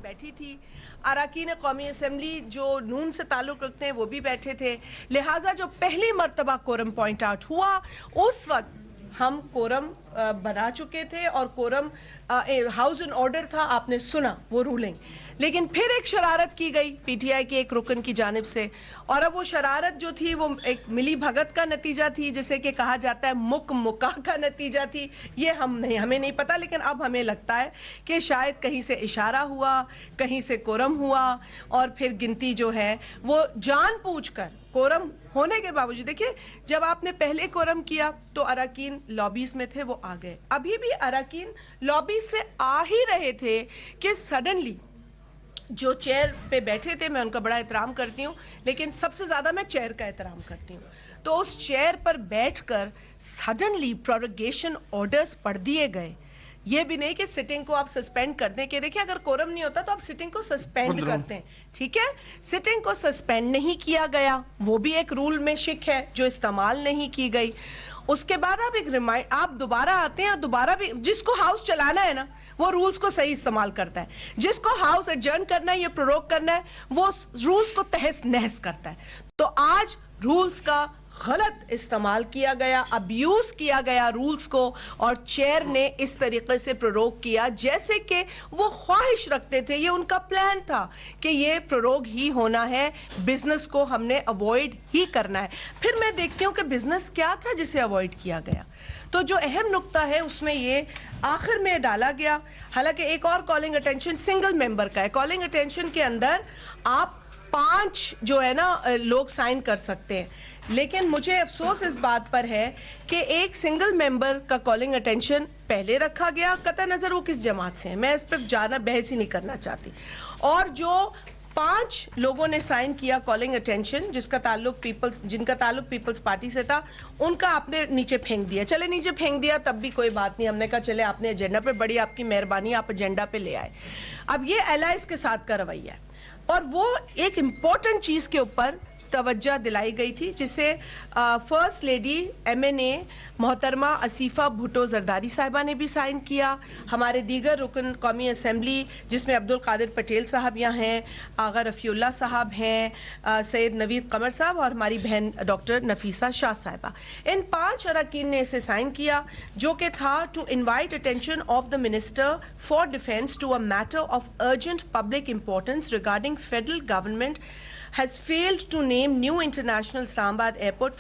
بیٹھی تھی, اراکین قومی اسمبلی جو نون سے تعلق رکھتے ہیں وہ بھی بیٹھے تھے, لہٰذا جو پہلی مرتبہ کورم پوائنٹ آؤٹ ہوا اس وقت ہم کورم بنا چکے تھے اور کورم ہاؤس ان آرڈر تھا, آپ نے سنا وہ رولنگ. لیکن پھر ایک شرارت کی گئی پی ٹی آئی کے ایک رکن کی جانب سے, اور اب وہ شرارت جو تھی وہ ایک ملی بھگت کا نتیجہ تھی, جسے کہ کہا جاتا ہے مکہ کا نتیجہ تھی. یہ ہمیں نہیں پتا, لیکن اب ہمیں لگتا ہے کہ شاید کہیں سے اشارہ ہوا, کہیں سے کورم ہوا, اور پھر گنتی جو ہے وہ جان پوچھ کر کورم ہونے کے باوجود. دیکھیں جب آپ نے پہلے کورم کیا تو اراکین لابیز میں تھے, وہ آ گئے. ابھی بھی اراکین لابیز سے آ ہی رہے تھے کہ سڈنلی جو چیئر پہ بیٹھے تھے, میں ان کا بڑا احترام کرتی ہوں, لیکن سب سے زیادہ میں چیئر کا احترام کرتی ہوں, تو اس چیئر پر بیٹھ کر سڈنلی پروروگیشن آرڈرز پڑھ دیے گئے. یہ بھی نہیں کہ سٹنگ کو آپ سسپینڈ کر دیں, کہ دیکھیں اگر کورم نہیں ہوتا تو آپ سٹنگ کو سسپینڈ کرتے ہیں, ٹھیک ہے. سٹنگ کو سسپینڈ نہیں کیا گیا, وہ بھی ایک رول میں شک ہے جو استعمال نہیں کی گئی. اس کے بعد آپ دوبارہ آتے ہیں, دوبارہ بھی جس کو ہاؤس چلانا ہے نا وہ رولز کو صحیح استعمال کرتا ہے, جس کو ہاؤس ایڈجرن کرنا ہے یا پروروگ کرنا ہے وہ رولز کو تہس نہس کرتا ہے. تو آج رولز کا غلط استعمال کیا گیا, ابیوز کیا گیا رولز کو, اور چیئر نے اس طریقے سے پروروگ کیا جیسے کہ وہ خواہش رکھتے تھے, یہ ان کا پلان تھا کہ یہ پروروگ ہی ہونا ہے, بزنس کو ہم نے اوائڈ ہی کرنا ہے. پھر میں دیکھتی ہوں کہ بزنس کیا تھا جسے اوائڈ کیا گیا. تو جو اہم نقطہ ہے اس میں یہ آخر میں ڈالا گیا, حالانکہ ایک اور کالنگ اٹینشن سنگل ممبر کا ہے. کالنگ اٹینشن کے اندر آپ 5 جو ہے نا لوگ سائن کر سکتے ہیں, لیکن مجھے افسوس اس بات پر ہے کہ ایک سنگل ممبر کا کالنگ اٹینشن پہلے رکھا گیا, قطع نظر وہ کس جماعت سے ہیں, میں اس پہ بحث ہی نہیں کرنا چاہتی. اور جو 5 لوگوں نے سائن کیا کالنگ اٹینشن جن کا تعلق پیپلز پارٹی سے تھا, ان کا آپ نے نیچے پھینک دیا. چلے نیچے پھینک دیا تب بھی کوئی بات نہیں, ہم نے کہا چلے آپ نے ایجنڈا پہ, بڑی آپ کی مہربانی, آپ ایجنڈا پہ لے آئے. اب یہ الائز کے ساتھ کا رویہ ہے, اور وہ ایک امپورٹنٹ چیز کے اوپر توجہ دلائی گئی تھی جسے فرسٹ لیڈی ایم این اے محترمہ اسیفہ بھٹو زرداری صاحبہ نے بھی سائن کیا. ہمارے دیگر رکن قومی اسمبلی جس میں عبدالقادر پٹیل صاحب یہاں ہیں, آغا رفیع اللہ صاحب ہیں, سید نوید قمر صاحب اور ہماری بہن ڈاکٹر نفیسہ شاہ صاحبہ, ان 5 اراکین نے اسے سائن کیا, جو کہ تھا to invite attention of the minister for defence to a matter of urgent public importance regarding federal government has failed to name new international Islamabad airport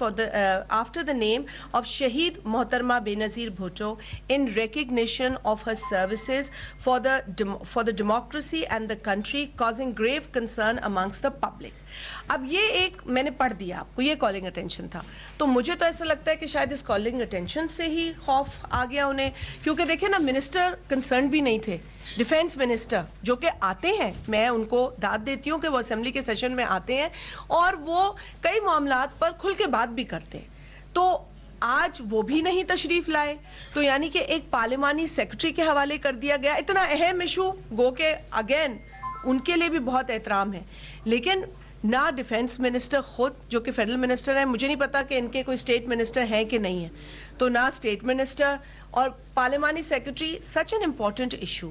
after the name of Shaheed Mohtarma Benazir Bhutto in recognition of her services for the democracy and the country, causing grave concern amongst the public. اب یہ ایک میں نے پڑھ دیا آپ کو, یہ کالنگ اٹینشن تھا. تو مجھے تو ایسا لگتا ہے کہ شاید اس کالنگ اٹینشن سے ہی خوف آ گیا انہیں, کیونکہ دیکھیں نا منسٹر کنسرن بھی نہیں تھے, ڈیفینس منسٹر جو کہ آتے ہیں, میں ان کو داد دیتی ہوں کہ وہ اسمبلی کے سیشن میں آتے ہیں اور وہ کئی معاملات پر کھل کے بات بھی کرتے ہیں, تو آج وہ بھی نہیں تشریف لائے. تو یعنی کہ ایک پارلیمانی سیکرٹری کے حوالے کر دیا گیا. اتنا اہم ایشو گو کہ اگین ان کے لیے بھی بہت احترام ہے, لیکن نہ ڈیفینس منسٹر خود جو کہ فیڈرل منسٹر ہیں, مجھے نہیں پتا کہ ان کے کوئی اسٹیٹ منسٹر ہیں کہ نہیں ہیں, تو نہ اسٹیٹ منسٹر اور پارلیمانی secretary, such an important issue.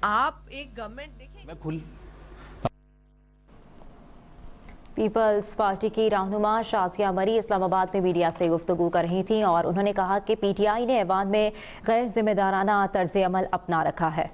آپ ایک گورنمنٹ دیکھیں. پیپلز پارٹی کی رہنما شازیہ مری اسلام آباد میں میڈیا سے گفتگو کر رہی تھیں, اور انہوں نے کہا کہ پی ٹی آئی نے ایوان میں غیر ذمہ دارانہ طرز عمل اپنا رکھا ہے.